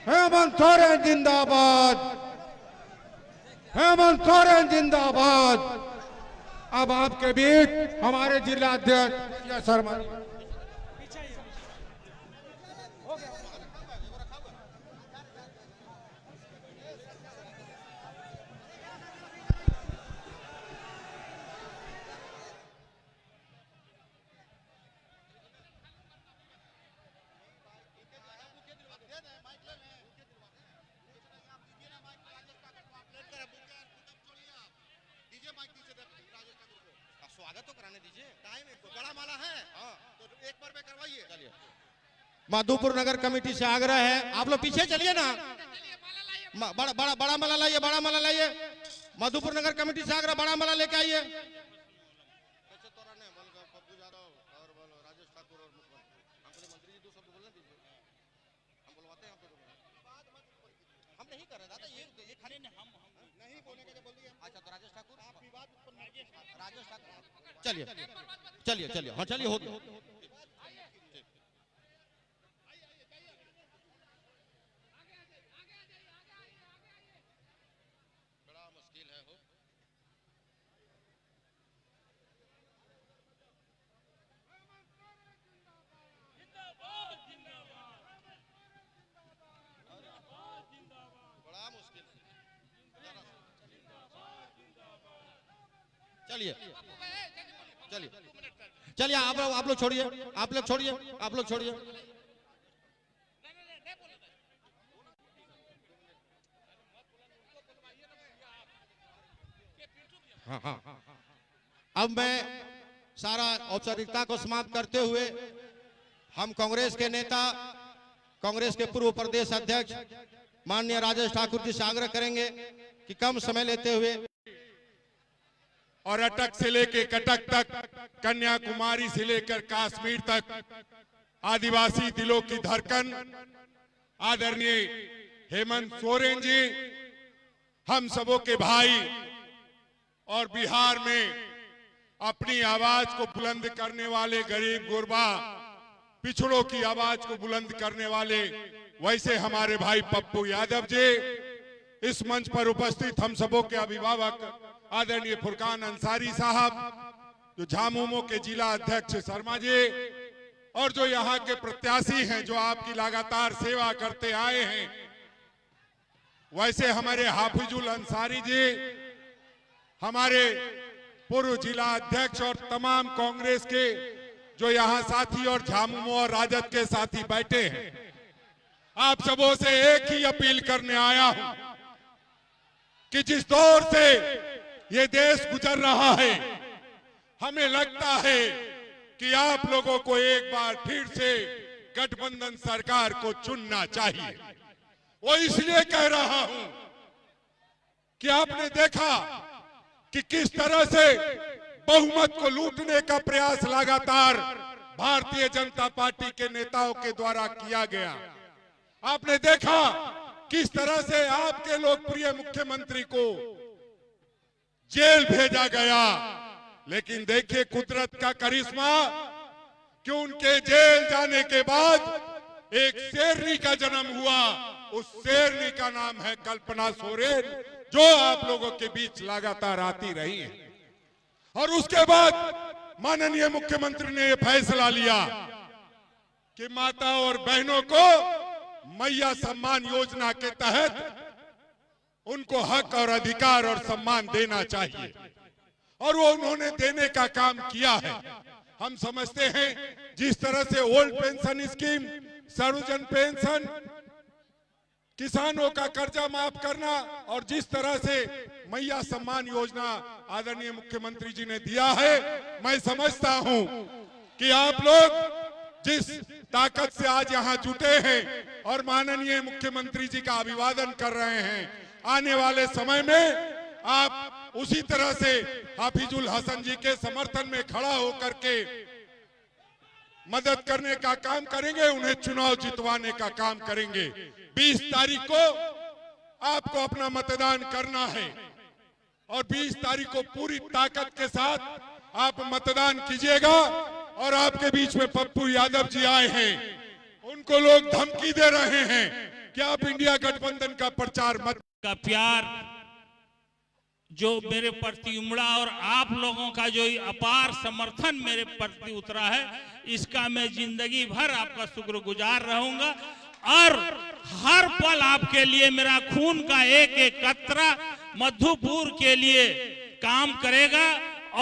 हेमंत सोरेन जिंदाबाद, हेमंत सोरेन जिंदाबाद। अब आपके बीच हमारे जिला अध्यक्ष या शर्मा। स्वागत तो कराने दीजिए, टाइम बड़ा माला है। हाँ, तो एक बार में करवाइए। चलिए, माधोपुर नगर कमेटी से आग्रह है, आप लोग पीछे चलिए ना। बड़ा बड़ा बड़ा माला लाइए, बड़ा माला लाइए। माधोपुर नगर कमेटी से आग्रह, बड़ा माला लेके आइए। हम नहीं कर रहे दादा, ये खाली नहीं बोलने का बोल दिए। अच्छा, तो राजेश ठाकुर, आप विवाद राजेश ठाकुर, चलिए चलिए चलिए, हाँ चलिए, हो गया। बड़ा मुश्किल है हो। बड़ा मुश्किल है। चलिए चलिए चलिए, आप लोग छोड़िए, आप लोग छोड़िए, आप लोग छोड़िए। हाँ हाँ, अब मैं सारा औपचारिकता को समाप्त करते हुए हम कांग्रेस के नेता, कांग्रेस के पूर्व प्रदेश अध्यक्ष माननीय राजेश ठाकुर जी से आग्रह करेंगे कि कम समय लेते हुए और अटक से लेकर कटक तक, कन्याकुमारी से लेकर कश्मीर तक आदिवासी दिलों की धड़कन आदरणीय हेमंत सोरेन जी, हम सबों के भाई, और बिहार में अपनी आवाज को बुलंद करने वाले, गरीब गुरबा पिछड़ों की आवाज को बुलंद करने वाले वैसे हमारे भाई पप्पू यादव जी, इस मंच पर उपस्थित हम सबों के अभिभावक आदरणीय फुरकान अंसारी साहब, जो झामुमो के जिला अध्यक्ष शर्मा जी, और जो यहाँ के प्रत्याशी हैं जो आपकी लगातार सेवा करते आए हैं, वैसे हमारे हाफिजुल अंसारी जी, हमारे पूर्व जिला अध्यक्ष, और तमाम कांग्रेस के जो यहाँ साथी और झामुमो और राजद के साथी बैठे हैं, आप सबों से एक ही अपील करने आया हूं कि जिस दौर से ये देश गुजर रहा है, हमें लगता है कि आप लोगों को एक बार फिर से गठबंधन सरकार को चुनना चाहिए। वो इसलिए कह रहा हूं कि आपने देखा कि किस तरह से बहुमत को लूटने का प्रयास लगातार भारतीय जनता पार्टी के नेताओं के द्वारा किया गया। आपने देखा किस तरह से आपके लोकप्रिय मुख्यमंत्री को जेल भेजा गया, लेकिन देखिए कुदरत का करिश्मा कि उनके जेल जाने के बाद एक शेरनी का जन्म हुआ। उस शेरनी का नाम है कल्पना सोरेन, जो आप लोगों के बीच लगातार आती रही है। और उसके बाद माननीय मुख्यमंत्री ने यह फैसला लिया कि माता और बहनों को मैया सम्मान योजना के तहत उनको हक और अधिकार और सम्मान देना चाहिए, और वो उन्होंने देने का काम किया है। हम समझते हैं जिस तरह से ओल्ड पेंशन स्कीम, सर्वजन पेंशन, किसानों का कर्जा माफ करना, और जिस तरह से मैया सम्मान योजना आदरणीय मुख्यमंत्री जी ने दिया है, मैं समझता हूं कि आप लोग जिस ताकत से आज यहाँ जुटे हैं और माननीय मुख्यमंत्री जी का अभिवादन कर रहे हैं, आने वाले समय में आप उसी तरह से हाफिजुल हसन जी के समर्थन में खड़ा होकर के मदद करने का काम करेंगे, उन्हें चुनाव जितवाने का काम करेंगे। 20 तारीख को आपको अपना मतदान करना है, और 20 तारीख को पूरी ताकत के साथ आप मतदान कीजिएगा। और आपके बीच में पप्पू यादव जी आए हैं, उनको लोग धमकी दे रहे हैं कि आप इंडिया गठबंधन का प्रचार मत का प्यार जो मेरे प्रति उमड़ा और आप लोगों का जो अपार समर्थन मेरे प्रति उतरा है, इसका मैं जिंदगी भर आपका शुक्रगुजार रहूंगा और हर पल आपके लिए मेरा खून का एक एक कतरा मधुपुर के लिए काम करेगा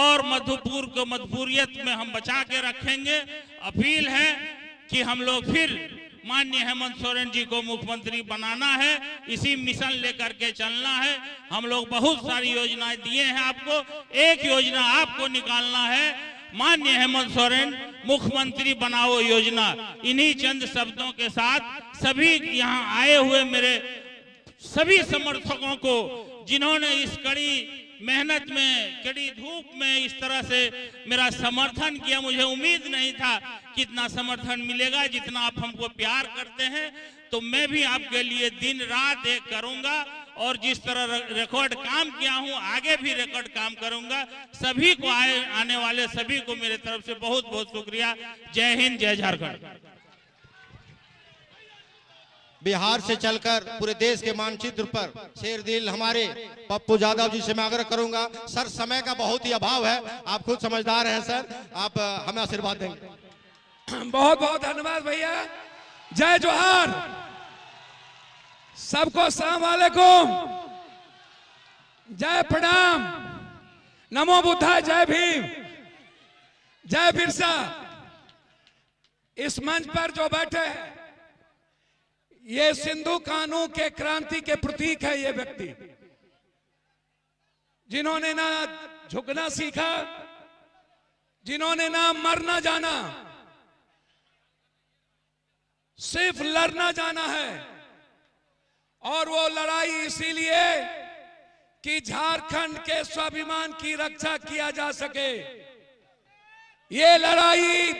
और मधुपुर को मधुपुरियत में हम बचा के रखेंगे। अपील है कि हम लोग फिर माननीय हेमंत सोरेन जी को मुख्यमंत्री बनाना है, इसी मिशन लेकर के चलना है। हम लोग बहुत सारी योजनाएं दिए हैं आपको, एक योजना आपको निकालना है, माननीय हेमंत सोरेन मुख्यमंत्री बनाओ योजना। इन्हीं चंद शब्दों के साथ सभी यहाँ आए हुए मेरे सभी समर्थकों को, जिन्होंने इस कड़ी मेहनत में, कड़ी धूप में इस तरह से मेरा समर्थन किया, मुझे उम्मीद नहीं था कि इतना समर्थन मिलेगा जितना आप हमको प्यार करते हैं। तो मैं भी आपके लिए दिन रात एक करूंगा और जिस तरह रिकॉर्ड काम किया हूं आगे भी रिकॉर्ड काम करूंगा। सभी को आने वाले सभी को मेरे तरफ से बहुत बहुत शुक्रिया। जय हिंद, जय झारखंड। बिहार से चलकर पूरे देश के मानचित्र पर शेर दिल हमारे पप्पू यादव जी से मैं आग्रह करूंगा। सर, समय का बहुत ही अभाव है, आप खुद समझदार हैं सर, आप हमें आशीर्वाद देंगे। बहुत बहुत धन्यवाद भैया। जय जोहार, सबको अस्सलाम वालेकुम, जय प्रणाम, नमो बुद्धा, जय भीम, जय बिरसा। इस मंच पर जो बैठे हैं ये सिंधु कानून के क्रांति के प्रतीक है। ये व्यक्ति जिन्होंने ना झुकना सीखा, जिन्होंने ना मरना जाना, सिर्फ लड़ना जाना है। और वो लड़ाई इसीलिए कि झारखंड के स्वाभिमान की रक्षा किया जा सके। ये लड़ाई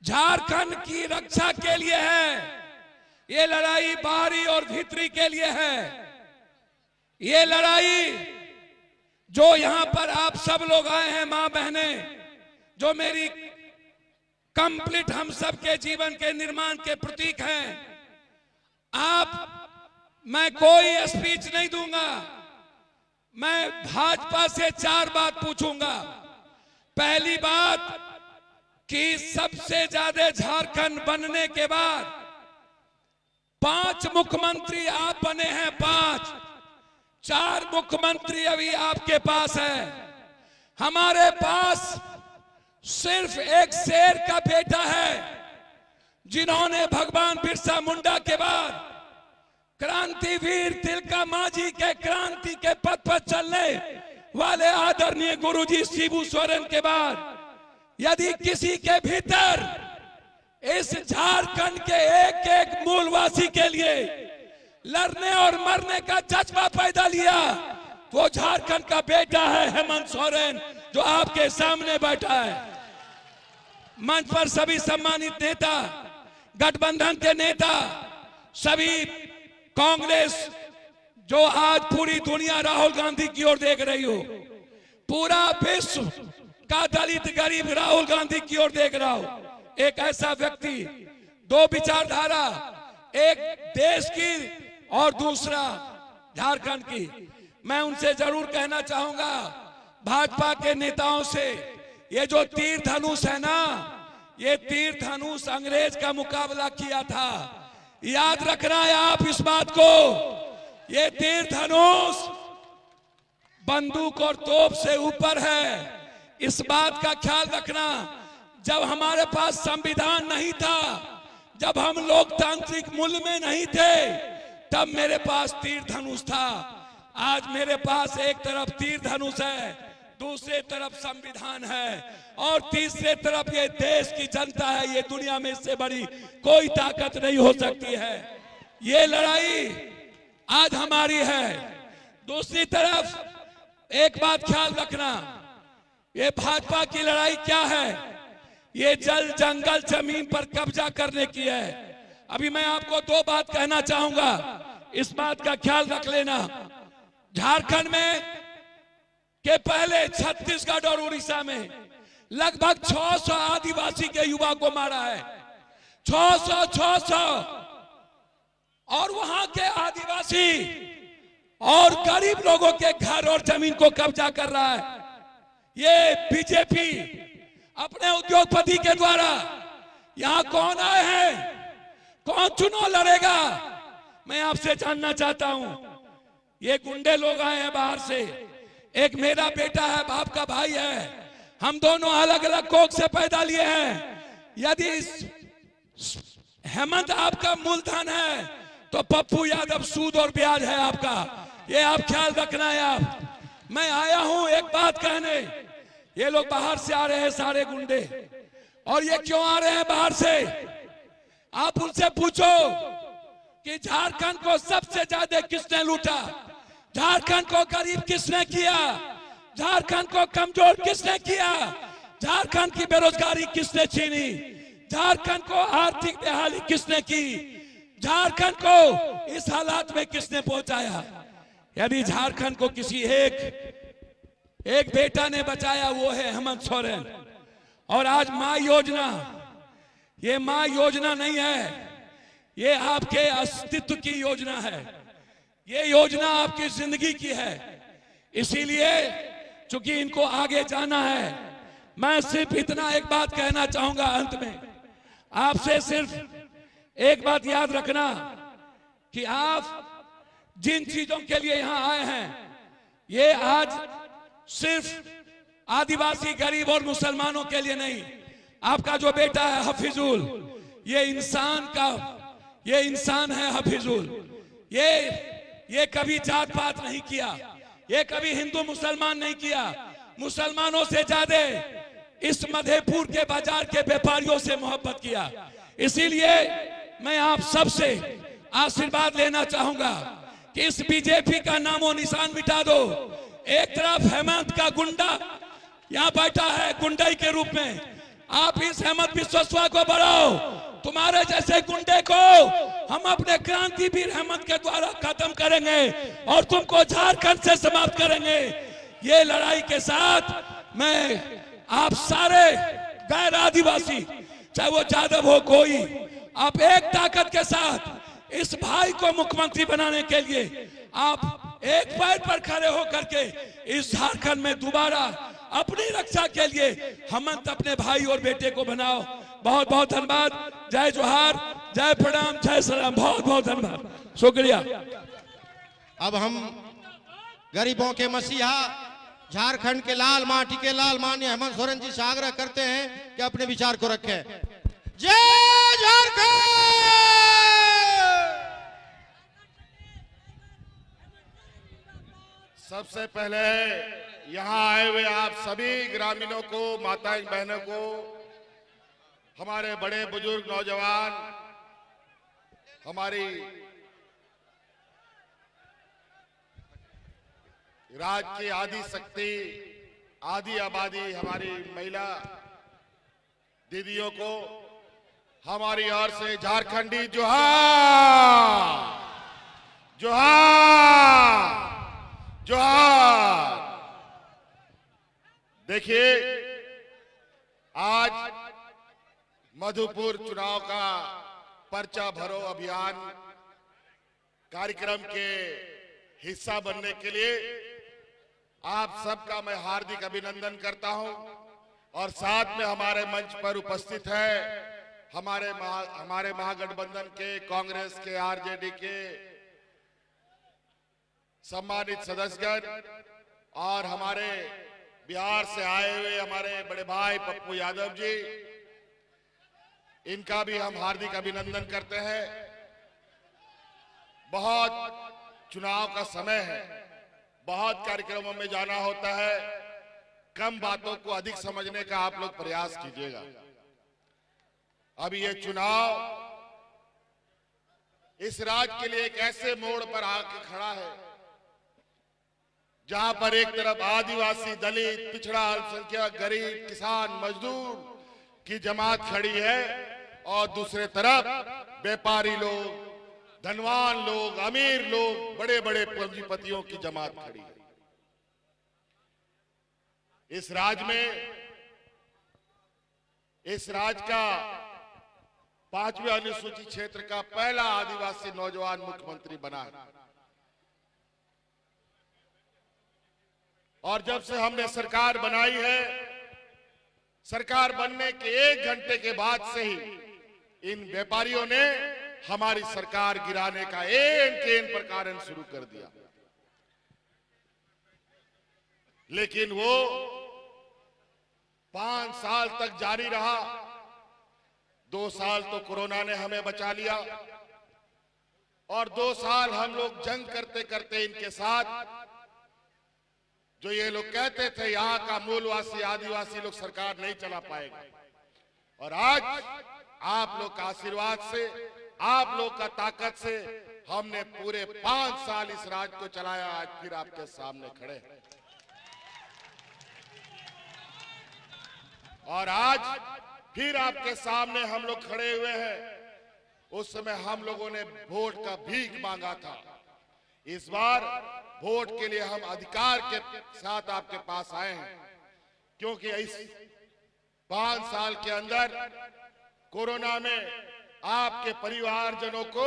झारखंड की रक्षा के लिए है, ये लड़ाई बाहरी और भीतरी के लिए है। ये लड़ाई जो यहां पर आप सब लोग आए हैं, मां बहने, जो मेरी कंप्लीट हम सब के जीवन के निर्माण के प्रतीक हैं। मैं कोई स्पीच नहीं दूंगा, मैं भाजपा से 4 बात पूछूंगा। पहली बात कि सबसे ज्यादा झारखंड बनने के बाद 5 मुख्यमंत्री आप बने हैं, 4 मुख्यमंत्री अभी आपके पास है। हमारे पास सिर्फ एक शेर का बेटा है जिन्होंने भगवान बिरसा मुंडा के बाद क्रांतिवीर तिलका मांझी के क्रांति के पथ पर चलने वाले आदरणीय गुरुजी शिबू सोरेन के बाद यदि किसी के भीतर इस झारखंड के एक एक मूलवासी के लिए लड़ने और मरने का जज्बा पैदा लिया, वो झारखंड का बेटा है हेमंत सोरेन, जो आपके सामने बैठा है। मंच पर सभी सम्मानित नेता, गठबंधन के नेता, सभी कांग्रेस जो आज पूरी दुनिया राहुल गांधी की ओर देख रही हो, पूरा विश्व का दलित गरीब राहुल गांधी की ओर देख रहा हो। एक ऐसा व्यक्ति, 2 विचारधारा, एक देश की और दूसरा झारखंड की। मैं उनसे जरूर कहना चाहूंगा, भाजपा के नेताओं से, ये जो तीर धनुष है ना, ये तीर धनुष अंग्रेज का मुकाबला किया था। याद रखना है आप इस बात को, ये तीर धनुष बंदूक और तोप से ऊपर है। इस बात का ख्याल रखना। जब हमारे पास संविधान नहीं था, जब हम लोकतांत्रिक मूल्य में नहीं थे, तब मेरे पास तीर धनुष था। आज मेरे पास एक तरफ तीर धनुष है, दूसरे तरफ संविधान है, और तीसरे तरफ ये देश की जनता है। ये दुनिया में इससे बड़ी कोई ताकत नहीं हो सकती है। ये लड़ाई आज हमारी है। दूसरी तरफ एक बात ख्याल रखना, ये भाजपा की लड़ाई क्या है? ये जल जंगल जमीन पर कब्जा करने की है। अभी मैं आपको 2 बात कहना चाहूंगा, इस बात का ख्याल रख लेना। झारखंड में के पहले छत्तीसगढ़ और उड़ीसा में लगभग 600 आदिवासी के युवा को मारा है। 600 और वहां के आदिवासी और गरीब लोगों के घर और जमीन को कब्जा कर रहा है। ये बीजेपी अपने उद्योगपति के द्वारा यहां कौन आए हैं, कौन चुनाव लड़ेगा, मैं आपसे जानना चाहता हूं। ये गुंडे लोग आए हैं बाहर से, एक मेरा बेटा है, बाप का भाई है, हम दोनों अलग अलग कोख से पैदा लिए हैं। यदि हेमंत आपका मूलधन है तो पप्पू यादव सूद और ब्याज है आपका, ये आप ख्याल रखना है। आप मैं आया हूं एक बात कहने, ये लोग बाहर से आ रहे हैं सारे गुंडे, और ये क्यों आ रहे हैं बाहर से, आप उनसे पूछो कि झारखंड को सबसे ज्यादा किसने लूटा, झारखंड को गरीब किसने किया, झारखंड को कमजोर किसने किया, झारखंड की बेरोजगारी किसने छीनी, झारखंड को आर्थिक बेहाली किसने की, झारखंड को इस हालात में किसने पहुंचाया। यदि झारखंड को किसी एक बेटा ने बचाया, वो है हेमंत सोरेन। और आज मां योजना, ये मां योजना नहीं है, ये आपके अस्तित्व की योजना है, ये योजना आपकी जिंदगी की है। इसीलिए चूंकि इनको आगे जाना है, मैं सिर्फ इतना एक बात कहना चाहूंगा अंत में, आपसे सिर्फ एक बात याद रखना कि आप जिन चीजों के लिए यहां आए हैं, ये आज सिर्फ आदिवासी गरीब और मुसलमानों के लिए नहीं। आपका जो बेटा है हफीजुल, ये इंसान है हफीजुल, ये कभी जात पात नहीं किया, ये कभी हिंदू मुसलमान नहीं किया, मुसलमानों से ज्यादा इस मधेपुर के बाजार के व्यापारियों से मोहब्बत किया। इसीलिए मैं आप सबसे आशीर्वाद लेना चाहूंगा कि इस बीजेपी का नामो निशान मिटा दो। एक तरफ हेमंत का गुंडा यहां बैठा है गुंडाई के रूप में, आप इस हेमंत बिस्वा को बढ़ाओ, तुम्हारे जैसे गुंडे को हम अपने क्रांतिवीर हेमंत के द्वारा खत्म करेंगे और तुमको झारखंड से समाप्त करेंगे। ये लड़ाई के साथ मैं आप सारे गैर आदिवासी, चाहे वो यादव हो कोई, आप एक ताकत के साथ इस भाई को मुख्यमंत्री बनाने के लिए आप एक पैर पर खड़े होकर के इस झारखंड में दोबारा अपनी रक्षा के लिए हेमंत अपने भाई और बेटे को बनाओ। बहुत बहुत धन्यवाद। जय जोहार, जय प्रणाम, जय सलाम, बहुत बहुत धन्यवाद, शुक्रिया। अब हम गरीबों के मसीहा, झारखंड के लाल, माटी के लाल माननीय हेमंत सोरेन जी से आग्रह करते हैं कि अपने विचार को रखें। जय झारखंड। सबसे पहले यहाँ आए हुए आप सभी ग्रामीणों को, माताएं बहनों को, हमारे बड़े बुजुर्ग नौजवान, हमारी राज्य की आदि शक्ति, आदि आबादी, हमारी महिला दीदियों को हमारी ओर से झारखंडी जोहार, जोहार, जोहार। देखिए, आज मधुपुर चुनाव का पर्चा भरो अभियान कार्यक्रम के हिस्सा बनने के लिए आप सबका मैं हार्दिक अभिनंदन करता हूं। और साथ में हमारे मंच पर उपस्थित है हमारे महागठबंधन के, कांग्रेस के, आरजेडी के सम्मानित सदस्यगण और हमारे बिहार से आए हुए हमारे बड़े भाई पप्पू यादव जी, इनका भी हम हार्दिक अभिनंदन करते हैं। बहुत चुनाव का समय है, बहुत कार्यक्रमों में जाना होता है, कम बातों को अधिक समझने का आप लोग प्रयास कीजिएगा। अब ये चुनाव इस राज्य के लिए एक ऐसे मोड़ पर आके खड़ा है जहां पर एक तरफ आदिवासी, दलित, पिछड़ा, अल्पसंख्यक, गरीब, किसान, मजदूर की जमात खड़ी है और दूसरे तरफ व्यापारी लोग, धनवान लोग, अमीर लोग, बड़े बड़े पूंजीपतियों की जमात खड़ी है। इस राज्य में, इस राज्य का 5वें अनुसूचित क्षेत्र का पहला आदिवासी नौजवान मुख्यमंत्री बना है। और जब से हमने सरकार बनाई है, सरकार बनने के 1 घंटे के बाद से ही इन व्यापारियों ने हमारी सरकार गिराने का एन केन प्रकार शुरू कर दिया। लेकिन वो 5 साल तक जारी रहा। 2 साल तो कोरोना ने हमें बचा लिया और 2 साल हम लोग जंग करते करते इनके साथ, जो ये लोग कहते थे यहाँ का मूलवासी आदिवासी लोग सरकार नहीं चला पाएगा, और आज आप लोग का आशीर्वाद से, आप लोग का ताकत से हमने पूरे 5 साल इस राज्य को चलाया। आज फिर आपके सामने खड़े हैं और आज फिर आपके सामने हम लोग खड़े हुए हैं। उस समय हम लोगों ने वोट का भीख मांगा था। इस बार वोट के लिए हम अधिकार के साथ आपके पास आए हैं, क्योंकि इस 5 साल के अंदर कोरोना में आपके परिवारजनों को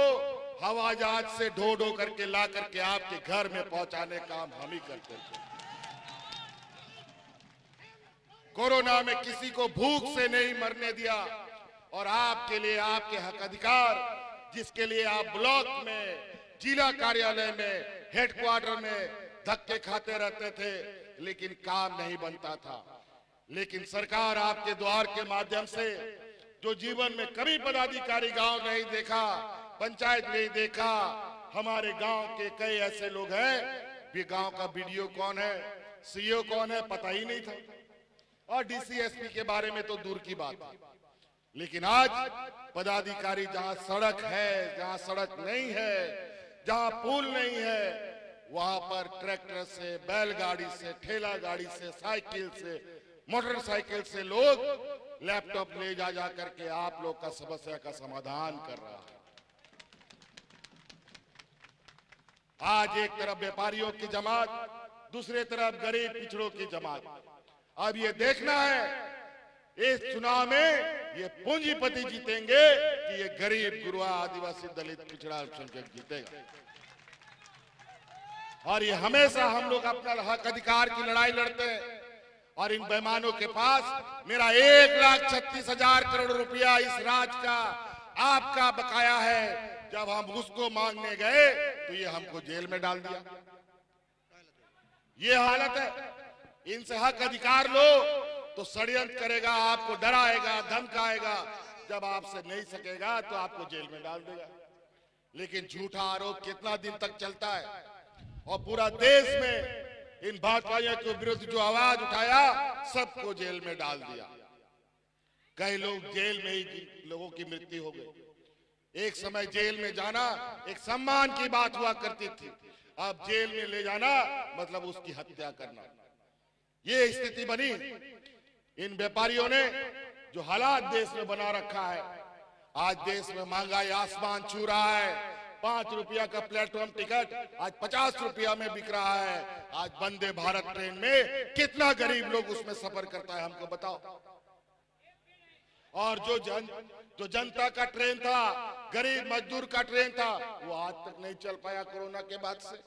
हवाई जहाज से ढो ढो करके ला करके आपके घर में पहुंचाने का काम हम ही करते थे। कोरोना में किसी को भूख से नहीं मरने दिया और आपके लिए आपके हक अधिकार, जिसके लिए आप ब्लॉक में, जिला कार्यालय में, हेडक्वार्टर में धक्के खाते रहते थे, लेकिन काम नहीं बनता था। लेकिन सरकार आपके द्वार के माध्यम से, जो जीवन में कभी पदाधिकारी गांव नहीं देखा, पंचायत नहीं देखा, हमारे गांव के कई ऐसे लोग हैं, भी गांव का बीडीओ कौन है, सीईओ कौन है, पता ही नहीं था, और डीसी एसपी के बारे में तो दूर की बात है। लेकिन आज पदाधिकारी जहां सड़क है, जहां सड़क नहीं है, जहां पुल नहीं है, वहां पर ट्रैक्टर से, बैलगाड़ी से, ठेला गाड़ी से, साइकिल से, मोटरसाइकिल से लोग लैपटॉप ले जा करके आप लोग का समस्या का समाधान कर रहा है। आज एक तरफ व्यापारियों की जमात, दूसरे तरफ गरीब पिछड़ों की जमात। अब ये देखना है इस चुनाव में ये पूंजीपति जीतेंगे कि ये गरीब गुरुआ आदिवासी दलित पिछड़ा अल्पसंख्यक जीतेगा। और ये हमेशा हम लोग अपना हक अधिकार की लड़ाई लड़ते हैं, और इन बेईमानों के पास मेरा 1,36,000 करोड़ रुपया इस राज्य का आपका बकाया है। जब हम उसको मांगने गए तो ये हमको जेल में डाल दिया। ये हालत है। इनसे हक अधिकार लो तो षड्यंत्र करेगा, आपको डराएगा, धमकाएगा, जब आपसे नहीं सकेगा तो आपको जेल में डाल देगा। लेकिन झूठा आरोप कितना दिन तक चलता है, और पूरा देश में इन भाजपाइयों के विरुद्ध जो आवाज उठाया सबको जेल में डाल दिया। कई लोग जेल में ही लोगों की मृत्यु हो गई। एक समय जेल में जाना एक सम्मान की बात हुआ करती थी, अब जेल में ले जाना मतलब उसकी हत्या करना। ये स्थिति बनी। इन व्यापारियों ने जो हालात देश में बना रखा है, आज देश में महंगाई आसमान छू रहा है। 5 रुपया का प्लेटफॉर्म टिकट आज 50 रुपया में बिक रहा है। आज वंदे भारत ट्रेन में कितना गरीब लोग उसमें सफर करता है, हमको बताओ। और जो जनता का ट्रेन था, गरीब मजदूर का ट्रेन था, वो आज तक नहीं चल पाया कोरोना के बाद से।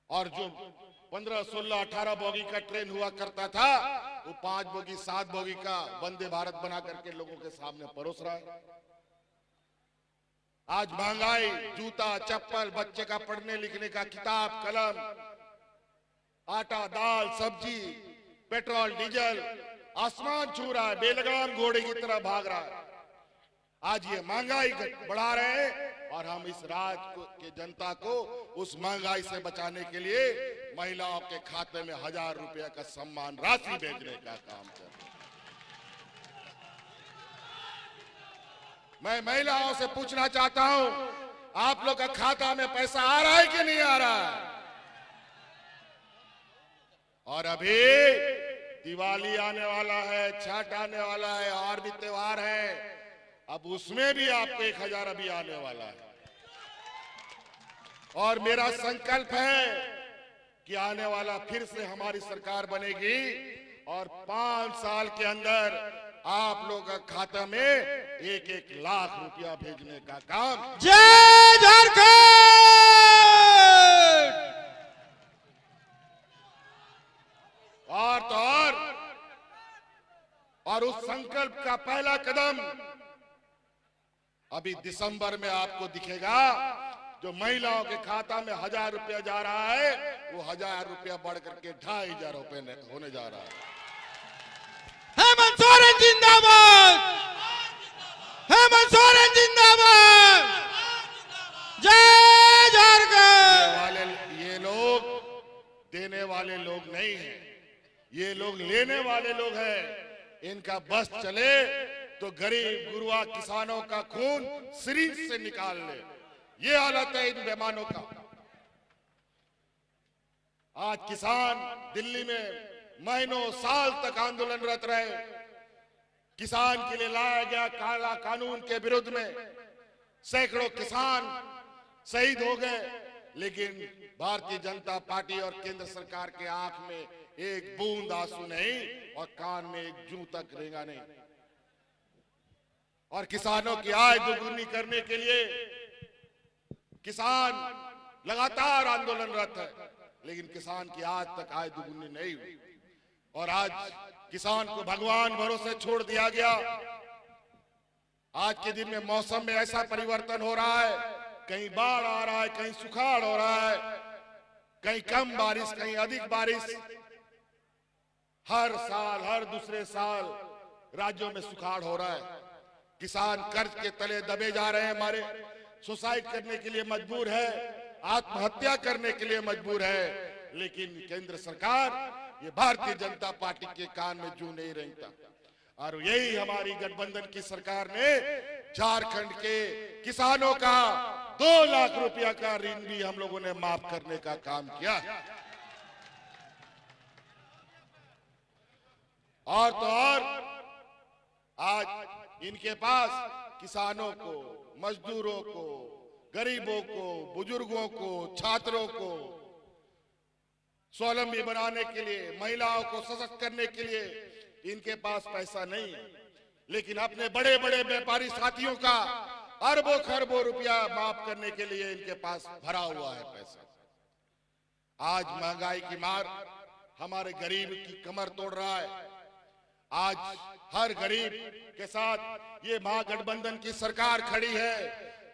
और जो 15, 16, 18 बोगी का ट्रेन हुआ करता था, वो 5 बोगी 7 बोगी का वंदे भारत बना करके लोगों के सामने परोस रहा है। आज महंगाई, जूता, चप्पल, बच्चे का पढ़ने लिखने का किताब, कलम, आटा, दाल, सब्जी, पेट्रोल, डीजल आसमान छू रहा है, बेलगाम घोड़े की तरह भाग रहा है। आज ये महंगाई बढ़ा रहे हैं, और हम इस राज्य के जनता को उस महंगाई से बचाने के लिए महिलाओं के खाते में 1000 रुपया का सम्मान राशि भेजने का काम कर रहे हैं। मैं महिलाओं से पूछना चाहता हूं, आप लोग का खाता में पैसा आ रहा है कि नहीं आ रहा है? और अभी दिवाली आने वाला है, छठ आने वाला है, और भी त्योहार है, अब उसमें भी आपको 1000 अभी आने वाला है। और मेरा संकल्प है कि आने वाला फिर से हमारी सरकार बनेगी, और 5 साल के अंदर आप लोगों का खाता में 1-1 लाख रुपया भेजने का काम जय झारखंड। और तो और उस संकल्प का पहला कदम अभी दिसंबर में आपको दिखेगा। जो महिलाओं के खाता में 1000 रुपया जा रहा है वो 1000 रुपया बढ़ करके 2500 रुपये होने जा रहा है। हेमंत सोरेन जिंदाबाद, हेमंत सोरेन जिंदाबाद, जय झारखंड। ये लोग देने वाले लोग नहीं हैं, ये लोग लेने वाले लोग हैं। इनका बस चले तो गरीब गुरुआ किसानों का खून सिरिंज से निकाल ले, ये हालत है इन बेईमानों का। आज किसान दिल्ली में महीनों साल तक आंदोलनरत रहे। किसान के लिए लाया गया काला कानून के विरुद्ध में सैकड़ों किसान शहीद हो गए, लेकिन भारतीय जनता पार्टी और केंद्र सरकार के आंख में एक बूंद आंसू नहीं और कान में एक जूं तक रेंगा नहीं। और किसानों की आय दोगुनी करने के लिए किसान लगातार आंदोलनरत है, लेकिन किसान की आज तक आय दोगुनी नहीं हुई। और आज किसान को भगवान भरोसे छोड़ दिया गया। आज के दिन में मौसम में ऐसा परिवर्तन हो रहा है, कहीं बाढ़ आ रहा है, कहीं सुखाड़ हो रहा है, कहीं कम बारिश, कहीं अधिक बारिश। हर साल, हर दूसरे साल राज्यों में सुखाड़ हो रहा है। किसान कर्ज के तले दबे जा रहे हैं, हमारे सुसाइड करने के लिए मजबूर है, आत्महत्या करने के लिए मजबूर है। लेकिन केंद्र सरकार, ये भारतीय जनता पार्टी के कान में जू नहीं रेंगता। और यही हमारी गठबंधन की सरकार ने झारखंड के किसानों का 2 लाख रुपया का ऋण भी हम लोगों ने माफ करने का काम किया। और तो और आज इनके पास किसानों को, मजदूरों को, गरीबों को, बुजुर्गों को, छात्रों को स्वावलंबी बनाने के लिए, महिलाओं को सशक्त करने के लिए इनके पास पैसा नहीं है। लेकिन अपने बड़े बड़े व्यापारी साथियों का अरबों खरबों रुपया माफ करने के लिए इनके पास भरा हुआ है पैसा। आज महंगाई की मार हमारे गरीब की कमर तोड़ रहा है। आज हर गरीब के साथ ये महागठबंधन की सरकार खड़ी है।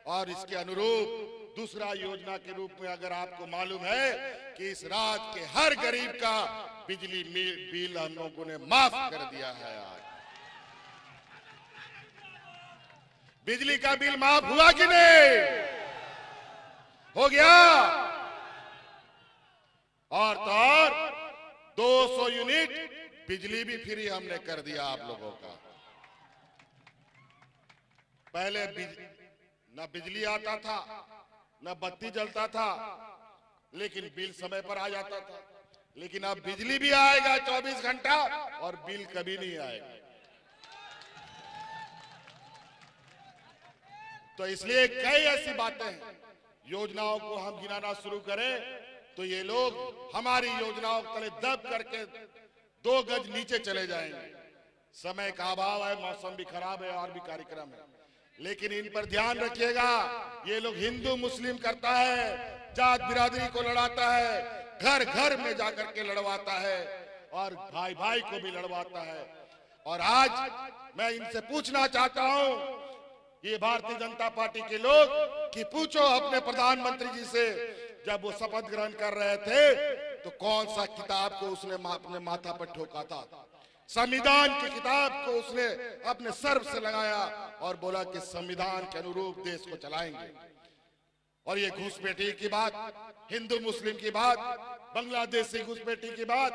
और इसके अनुरूप दूसरा योजना के रूप में अगर आपको मालूम है कि इस रात के हर गरीब का बिजली बिल हम लोगों ने माफ कर दिया है। आज बिजली का बिल माफ हुआ कि नहीं? हो गया। और तो और 200 यूनिट बिजली भी फ्री हमने कर दिया आप लोगों का। पहले न बिजली आता था, न बत्ती जलता था, लेकिन बिल समय पर आ जाता था। लेकिन अब बिजली भी आएगा 24 घंटा और बिल कभी नहीं आएगा। तो इसलिए कई ऐसी बातें हैं, योजनाओं को हम गिनाना शुरू करें तो ये लोग हमारी योजनाओं के तले दब करके 2 गज नीचे चले जाएंगे। समय का अभाव है, मौसम भी खराब है और भी कार्यक्रम है। लेकिन इन पर ध्यान रखिएगा, ये लोग हिंदू मुस्लिम करता है, जात बिरादरी को लड़ाता है, घर घर में जाकर के लड़वाता है और भाई भाई को भी लड़वाता है। और आज मैं इनसे पूछना चाहता हूं, ये भारतीय जनता पार्टी के लोग, कि पूछो अपने प्रधानमंत्री जी से, जब वो शपथ ग्रहण कर रहे थे तो कौन सा किताब को उसने अपने माथा पर ठोका था? संविधान की किताब को उसने अपने सर से लगाया और बोला कि संविधान के अनुरूप देश को चलाएंगे। और ये घुसपैठी की बात, हिंदू मुस्लिम की बात, बांग्लादेशी घुसपैठी की बात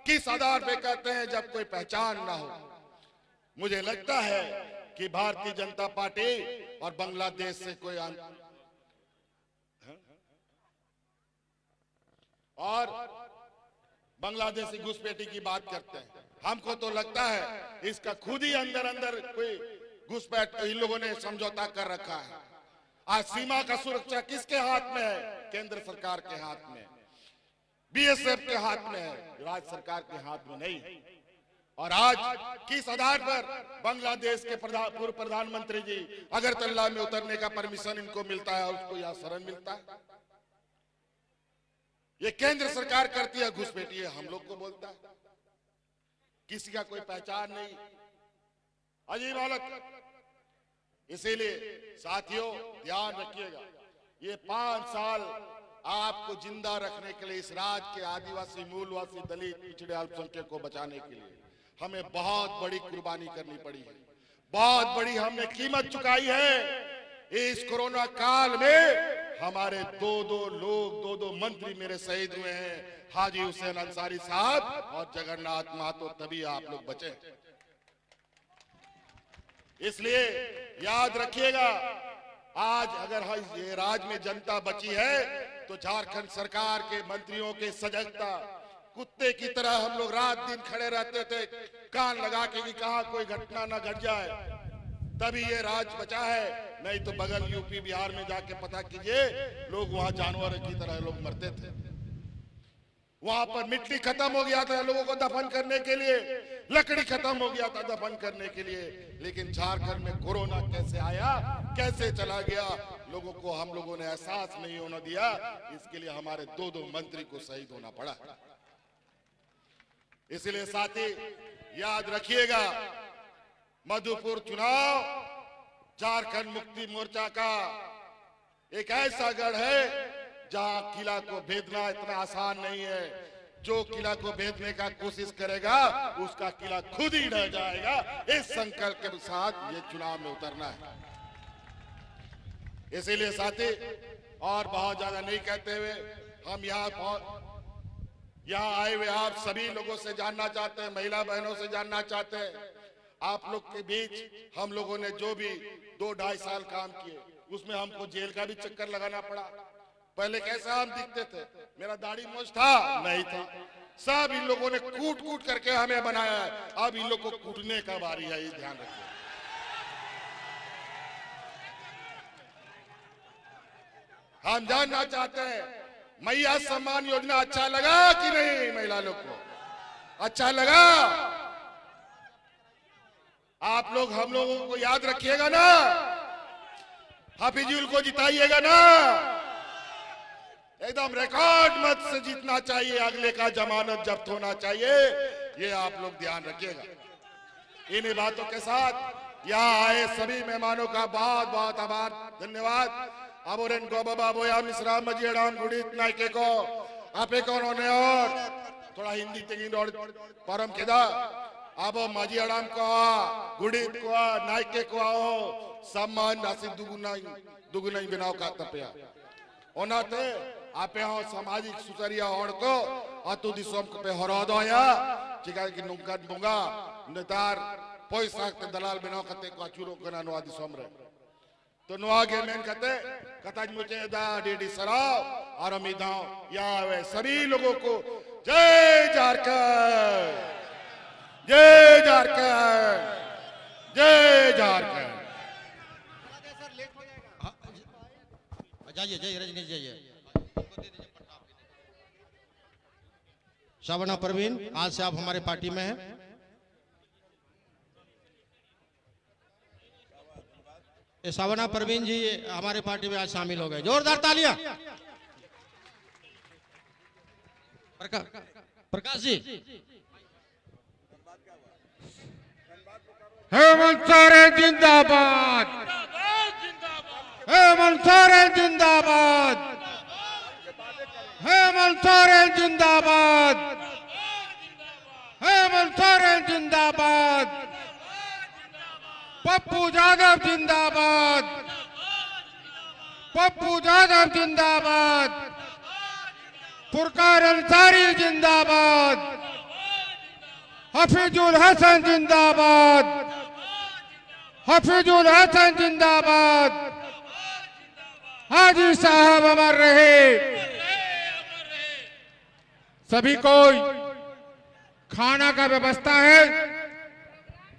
किस आधार पे कहते हैं जब कोई पहचान ना हो? मुझे लगता है कि भारतीय जनता पार्टी और बांग्लादेश से कोई और बांग्लादेशी घुसपैठी की बात करते हैं। हमको तो लगता है इसका खुद ही अंदर अंदर कोई घुसपैठ इन लोगों ने समझौता कर रखा है। आज सीमा का सुरक्षा किसके हाथ में है? केंद्र सरकार के हाथ में, बीएसएफ के हाथ में है, राज्य सरकार के हाथ में नहीं। और आज किस आधार पर बांग्लादेश के पूर्व प्रधानमंत्री जी अगरतला में उतरने का परमिशन इनको मिलता है और उसको यहाँ शरण मिलता है? ये केंद्र सरकार करती है घुसपैठी, हम लोग को बोलता है। किसी का कोई पहचान नहीं, अजीब हालत। इसीलिए साथियों ध्यान रखिएगा, ये 5 साल आपको जिंदा रखने के लिए इस राज्य के आदिवासी, मूलवासी, दलित, पिछड़े, अल्पसंख्यक को बचाने के लिए हमें बहुत बड़ी कुर्बानी करनी पड़ी है, बहुत बड़ी हमने कीमत चुकाई है। इस कोरोना काल में हमारे दो मंत्री मेरे शहीद हुए हैं, हाजी हुसैन अंसारी साहब और जगन्नाथ महतो, तभी आप लोग बचे। इसलिए याद रखिएगा, आज अगर ये राज्य में जनता बची है तो झारखंड सरकार के मंत्रियों के सजगता, कुत्ते की तरह हम लोग रात दिन खड़े रहते थे कान लगा के कि कहां कोई घटना ना घट जाए, तभी ये राज्य बचा है। नहीं तो बगल यूपी बिहार में जाके पता कीजिए, लोग वहां जानवर की तरह लोग मरते थे। वहां पर मिट्टी खत्म हो गया था लोगों को दफन करने के लिए, लकड़ी खत्म हो गया था दफन करने के लिए। लेकिन झारखंड में कोरोना कैसे आया, कैसे चला गया, लोगों को हम लोगों ने एहसास नहीं होने दिया। इसके लिए हमारे दो मंत्री को शहीद होना पड़ा। इसलिए साथी याद रखिएगा, मधुपुर चुनाव झारखंड मुक्ति मोर्चा का एक ऐसा गढ़ है जहां किला को भेदना इतना आसान नहीं है। जो किला को भेदने का कोशिश करेगा उसका किला खुद ही ढह जाएगा। इस संकल्प के साथ ये चुनाव में उतरना है। इसीलिए साथी और बहुत ज्यादा नहीं कहते हुए हम यहाँ आए हुए आप सभी लोगों से जानना चाहते हैं, महिला बहनों से जानना चाहते हैं। आप लोग के बीच हम लोगों ने जो भी 2-2.5 साल काम किए, उसमें हमको जेल का भी चक्कर लगाना पड़ा। पहले कैसा हम दिखते थे, मेरा दाढ़ी मूंछ था नहीं था, सब इन लोगों ने कूट करके हमें बनाया है। अब इन लोग को कूटने का बारी है, ये ध्यान रखिए। हम जानना चाहते हैं, मैया सम्मान योजना अच्छा लगा कि नहीं? महिला लोग को अच्छा लगा? आप लोग हम लोगों को याद रखिएगा ना, हाफिजुल को जिताइएगा ना, एकदम रिकॉर्ड मत से जीतना चाहिए, अगले का जमानत जब्त होना चाहिए, ये आप लोग ध्यान रखिएगा। इन्हीं बातों के साथ यहाँ आए सभी मेहमानों का बहुत बहुत आभार, धन्यवाद। अबोरेन गोबाबा बोया मिश्रा मजियाडाम गुड़ित नायके को आपे कौन होने और थोड़ा हिंदी तेगिन और परम खेदा अब मजियाडाम को गुड़ित को नायके को आओ सम्मान राशि दुगुना बनाओ का तपया ओनाते आपे हो सामाजिक सुसरिया और को अतु दिसोम को पे हरोदोया चिका की नुंका बुंगा नेतार पैसा के दलाल बनाओ कते को अचूरो कना नो दिसोम रे तो नो आगे मेन कते कताज मुझे दा डीडी सराव और अमीदाओ या वे सभी लोगों को जय झारखंड, जय झारखंड, जय झारखंड। जाइए जय रजनीश जाइए। शाबाना परवीन, आज से आप हमारे पार्टी में हैं। शाबाना परवीन जी हमारे पार्टी में आज शामिल हो गए, जोरदार तालियां। प्रकाश जी। हेमंत सोरेन जिंदाबाद, हेमंत सोरेन जिंदाबाद, हेमंत सोरेन जिंदाबाद, हेमंत सोरेन जिंदाबाद, पप्पू यादव जिंदाबाद, पप्पू यादव जिंदाबाद, फुरकान अंसारी जिंदाबाद, हफीजुल हसन जिंदाबाद, हफीजुल हसन जिंदाबाद, हाजी साहब अमर रहे। सभी को खाना का व्यवस्था है,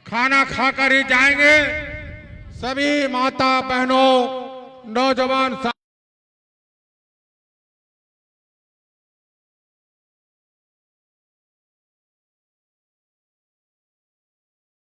खाना खाकर ही जाएंगे। सभी माता बहनों, नौजवान